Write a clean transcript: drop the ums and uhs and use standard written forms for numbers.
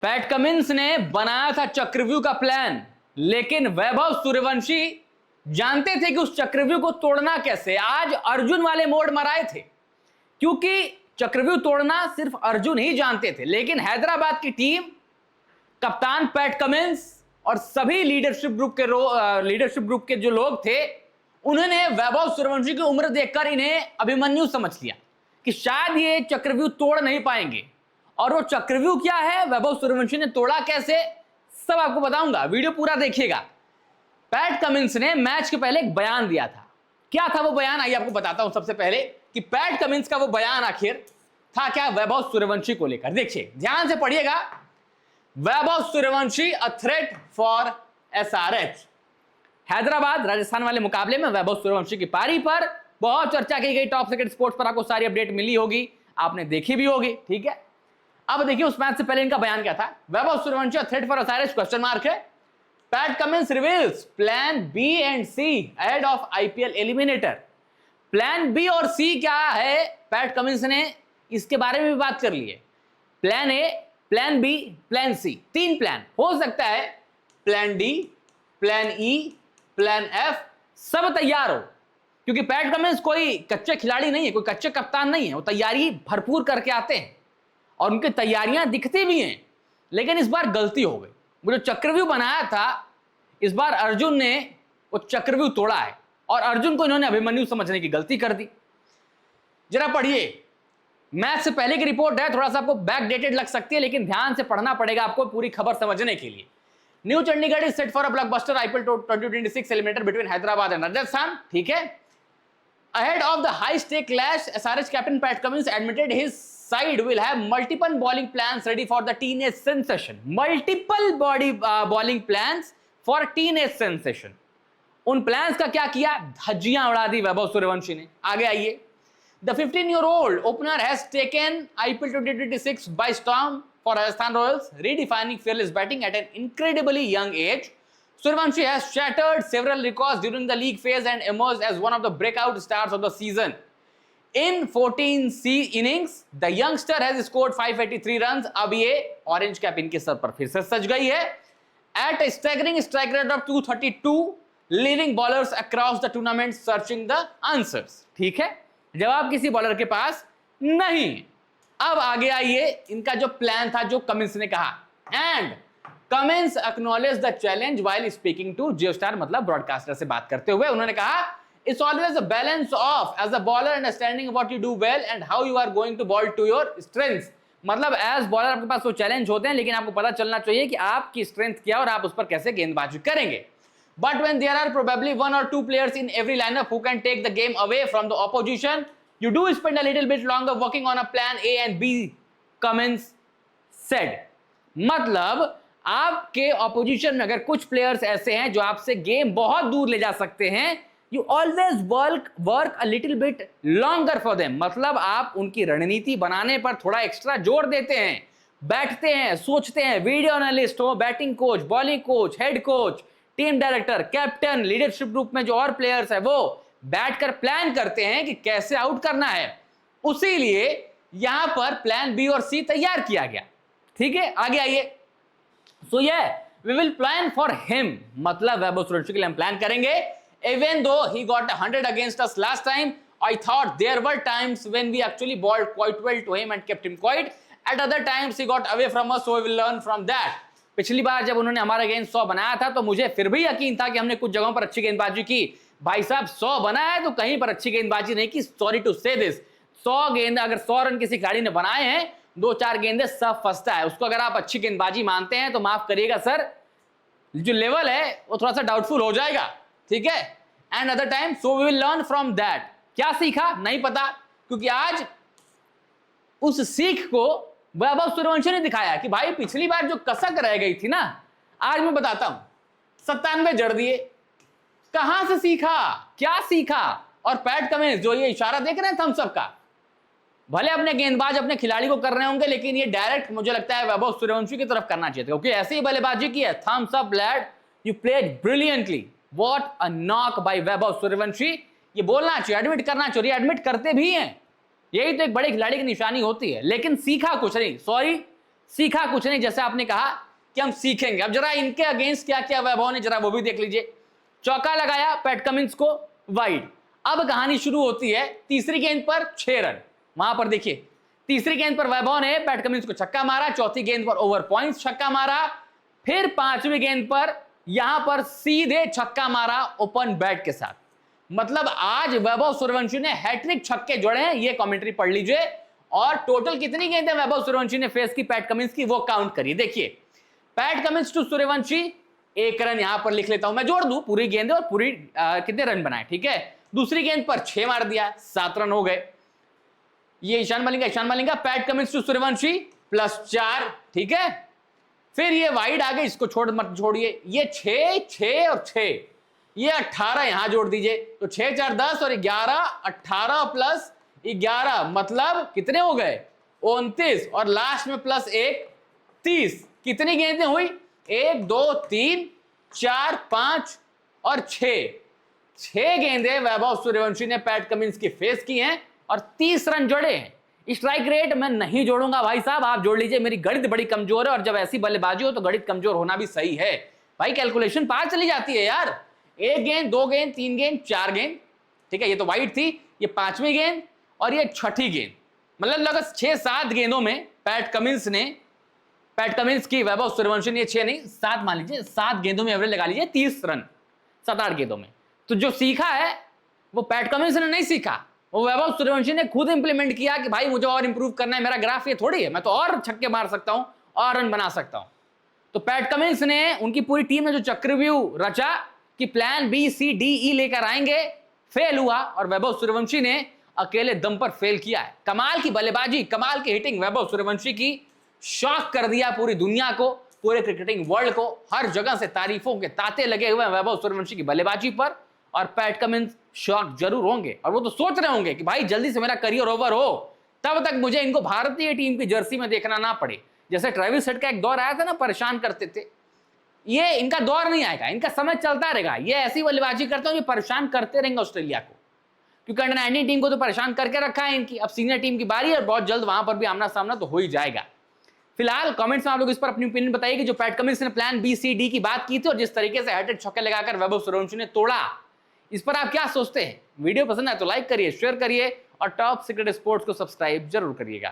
PAT Cummins ने बनाया था चक्रव्यूह का प्लान, लेकिन वैभव सूर्यवंशी जानते थे कि उस चक्रव्यूह को तोड़ना कैसे। आज अर्जुन वाले मोड मराए थे, क्योंकि चक्रव्यूह तोड़ना सिर्फ अर्जुन ही जानते थे। लेकिन हैदराबाद की टीम, कप्तान पैट कमिंस और सभी लीडरशिप ग्रुप के जो लोग थे, उन्होंने वैभव सूर्यवंशी की उम्र देखकर इन्हें अभिमन्यु समझ लिया कि शायद ये चक्रव्यूह तोड़ नहीं पाएंगे। और वो चक्रव्यूह क्या है, वैभव सूर्यवंशी ने तोड़ा कैसे, सब आपको बताऊंगा, वीडियो पूरा देखिएगा। पैट कमिंस ने मैच के पहले एक बयान दिया था। क्या था वो बयान, आइए आपको बताता हूं सबसे पहले कि पैट कमिंस का वो बयान आखिर था क्या वैभव सूर्यवंशी को लेकर। देखिए, ध्यान से पढ़िएगा। Vaibhav Suryavanshi a threat for SRH. Hyderabad Rajasthan वाले मुकाबले में वैभव सूर्यवंशी की पारी पर बहुत चर्चा की गई। टॉप सेक्रेट स्पोर्ट्स पर आपको सारी अपडेट मिली होगी, आपने देखी भी होगी, ठीक है। अब देखिए उस मैच से पहले इनका बयान क्या था। Vaibhav Suryavanshi a threat for SRH question mark है। Pat Cummins reveals plan B and C ahead of IPL eliminator. Plan B और सी क्या है, पैट कमिंस ने इसके बारे में भी बात कर ली है। Plan A, plan B, plan C, तीन प्लान हो सकता है। Plan D, plan E, plan F, सब तैयार हो, क्योंकि पैट कमिंस कोई कच्चे खिलाड़ी नहीं है, कोई कच्चे कप्तान नहीं है। वो तैयारी भरपूर करके आते हैं और उनकी तैयारियां दिखती भी हैं। लेकिन इस बार गलती हो गई। वो जो चक्रव्यूह बनाया था, इस बार अर्जुन ने वो चक्रव्यूह तोड़ा है और अर्जुन को इन्होंने अभिमन्यु समझने की गलती कर दी। जरा पढ़िए, मैच से पहले की रिपोर्ट है, थोड़ा सा आपको बैकडेटेड लग सकती है, लेकिन ध्यान से पढ़ना पड़ेगा आपको पूरी खबर समझने के लिए। New Chandigarh is set for a blockbuster IPL 2026 eliminator between Hyderabad and Rajasthan, ठीक है। Ahead of the high-stake clash, SRH captain Pat Cummins admitted his side will have multiple bowling plans ready for the teenage sensation. Multiple bowling plans for teenage sensation. उन plans का क्या किया, धज्जियां उड़ा दी वैभव सूर्यवंशी ने। आगे आइए। The 15-year-old opener has taken IPL 2026 by storm for Rajasthan Royals, redefining fearless batting at an incredibly young age. Suryavanshi has shattered several records during the league phase and emerged as one of the breakout stars of the season. In 14 innings, the youngster has scored 583 runs. अब ये orange cap इनके sir पर फिर से सज गई है। At a staggering strike rate of 232, leaving bowlers across the tournament searching the answers. ठीक है, जवाब किसी बॉलर के पास नहीं। अब आगे आइए, इनका जो प्लान था, जो कमिंस ने कहा, and Cummins acknowledged the challenge while speaking to JioStar, मतलब ब्रॉडकास्टर से बात करते हुए उन्होंने कहा, it's always a balance of as a bowler understanding what you do well and how you are going to bowl to your strengths. मतलब as bowler आपके पास वो चैलेंज होते हैं, लेकिन आपको पता चलना चाहिए कि आपकी स्ट्रेंथ क्या और आप उस पर कैसे गेंदबाजी करेंगे। But when there are probably one or two players in every lineup who can take the game away from the opposition, you do spend a little bit longer working on a plan A and B, Cummins said. मतलब आपके opposition में अगर कुछ players ऐसे हैं जो आपसे game बहुत दूर ले जा सकते हैं, you always work a little bit longer for them. मतलब आप उनकी रणनीति बनाने पर थोड़ा एक्स्ट्रा जोर देते हैं, बैठते हैं, सोचते हैं। वीडियो एनालिस्ट हो, batting coach, bowling coach, head coach, team director, captain, leadership group में जो और प्लेयर्स है, वो बैठकर प्लान करते हैं कि कैसे आउट करना है। उसी लिए यहां पर प्लान बी और सी तैयार किया गया, ठीक है। आगे आइए। So yeah, we will plan for him. मतलब वैभव सूर्यवंशी के लिए हम प्लान करेंगे। Even though he got 100 against us last time, I thought there were times when we actually bowled quite well to him and kept him quiet. At other times he got away from us, so we will learn from that. पिछली बार जब उन्होंने हमारे against 100 बनाया था, तो मुझे फिर भी यकीन था कि हमने कुछ जगहों पर अच्छी गेंदबाजी की। भाई साहब, 100 बनाया है तो कहीं पर अच्छी गेंदबाजी नहीं की। सॉरी टू से दिस, 100 गेंद अगर 100 रन किसी खिलाड़ी ने बनाए हैं, 2-4 गेंदे सब फंसता है। उसको अगर आप अच्छी गेंदबाजी मानते हैं तो माफ करिएगा सर, जो लेवल है वो थोड़ा सा डाउटफुल हो जाएगा, ठीक है। And other time so we will learn from that. क्या सीखा नहीं पता, क्योंकि आज उस सीख को वैभव सूर्यवंशी ने दिखाया कि भाई पिछली बार जो कसक रह गई थी ना, आज मैं बताता हूं, 97 जड़ दिए। कहां से सीखा, क्या सीखा? और पैट कमिंस जो ये इशारा देख रहे हैं थम्स अप का, भले अपने गेंदबाज अपने खिलाड़ी को कर रहे होंगे, लेकिन ये डायरेक्ट मुझे लगता है वैभव सूर्यवंशी की तरफ करना चाहिए था, क्योंकि ऐसे ही बल्लेबाजी की है। Thumbs up lad, you played brilliantly, what a knock by Vaibhav Suryavanshi. ये बोलना चाहिए, एडमिट करना चाहिए, एडमिट करते भी हैं। यही तो एक बड़े खिलाड़ी की निशानी होती है। लेकिन सीखा कुछ नहीं, सॉरी सीखा कुछ नहीं, जैसे आपने कहा कि हम सीखेंगे। अब जरा इनके अगेंस्ट क्या क्या वैभव ने, जरा वो भी देख लीजिए। चौका लगाया पैट कमिंस को, वाइड। अब कहानी शुरू होती है तीसरी गेंद पर 6 रन। वहां पर देखिए, तीसरी गेंद पर वैभव ने पैट कमिंस को छक्का मारा, चौथी गेंद पर ओवर पॉइंट्स छक्का मारा, फिर पांचवी गेंद पर यहां पर सीधे छक्का मारा ओपन बैट के साथ। मतलब आज वैभव सूर्यवंशी ने हैट्रिक छक्के जोड़े हैं, ये कमेंट्री पढ़ लीजिए। और टोटल कितनी गेंदें वैभव सूर्यवंशी ने फेस की पैट कमिंस की, वो काउंट करिए। देखिए, Pat Cummins to Suryavanshi 1 run, यहां पर लिख लेता हूं, मैं जोड़ दूं पूरी गेंद और पूरी कितने रन बनाए, ठीक है। दूसरी गेंद पर 6 मार दिया, 7 रन हो गए। ये Ishan Malinga, Pat Cummins to Suryavanshi +4, ठीक है। फिर ये वाइड आ गए, इसको मत छोड़िए, ये 6 और 6, ये 18 यहां जोड़ दीजिए, तो 6 4 10 और 11, 18 + 11 मतलब कितने हो गए, 29, और लास्ट में +1 30। कितनी गेंदें हुई, 1 2 3 4 5 और 6 गेंदें वैभव सूर्यवंशी ने पैट कमिंस की फेस की हैं और 30 रन जोड़े हैं। स्ट्राइक रेट मैं नहीं जोड़ूंगा भाई साहब, आप जोड़ लीजिए, मेरी गणित बड़ी कमजोर है, और जब ऐसी बल्लेबाजी हो तो गणित कमजोर होना भी सही है भाई, कैलकुलेशन पार चली जाती है यार। 1 गेंद, 2 गेंद, 3 गेंद, 4 गेंद, ठीक है। ये तो वाइड थी, ये 5वीं गेंद और ये 6ठी गेंद, मतलब लगभग 6-7 गेंदों में पैट कमिंस की वैभव सूर्यवंशी ने 6 नहीं 7 मान लीजिए, 7 गेंदों में एवरेज लगा लीजिए 30 रन 7-8 गेंदों में। तो जो सीखा है वो पैट कमिंस ने नहीं सीखा, वो वैभव सूर्यवंशी ने खुद इंप्लीमेंट किया कि भाई मुझे और इंप्रूव करना है, मेरा ग्राफ ये थोड़ी है, मैं तो और छक्के मार सकता हूं और रन बना सकता हूं। तो पैट कमिंस ने, उनकी पूरी टीम ने जो चक्रव्यूह रचा कि plan B C D E लेकर आएंगे, फेल हुआ, और वैभव सूर्यवंशी ने अकेले दम पर फेल किया है। कमाल की बल्लेबाजी, कमाल की हिटिंग वैभव सूर्यवंशी की, शॉक कर दिया पूरी दुनिया को, पूरे क्रिकेटिंग वर्ल्ड को। हर जगह से तारीफों के तांते लगे हुए हैं वैभव सूर्यवंशी की बल्लेबाजी पर, और पैट कमिंस शॉक जरूर होंगे, और वो तो सोच रहे होंगे कि भाई जल्दी से मेरा करियर ओवर हो, तब तक मुझे इनको भारतीय टीम की जर्सी में देखना ना पड़े। जैसे ट्रेविस हेड का एक दौर आया था ना, परेशान करते थे, ये इनका दौर नहीं आएगा, इनका समय चलता रहेगा। ये ऐसी बल्लेबाजी करते हैं, ये परेशान करते रहेंगे ऑस्ट्रेलिया को, क्योंकि अंडर-19 टीम को तो परेशान करके रखा है इनकी। अब सीनियर टीम की बारी है, और बहुत जल्द वहां पर भी आमना सामना तो हो ही जाएगा। फिलहाल कमेंट्स में आप लोग इस पर अपनी ओपिनियन बताइए कि जो पैट कमिंस ने प्लान B C D की बात की थी, और जिस तरीके से हैट्रिक छक्के लगाकर वैभव सूर्यवंशी ने तोड़ा, इस पर आप क्या सोचते हैं। वीडियो पसंद आए तो लाइक करिए, शेयर करिए, और टॉप सीक्रेट स्पोर्ट्स को सब्सक्राइब जरूर करिएगा।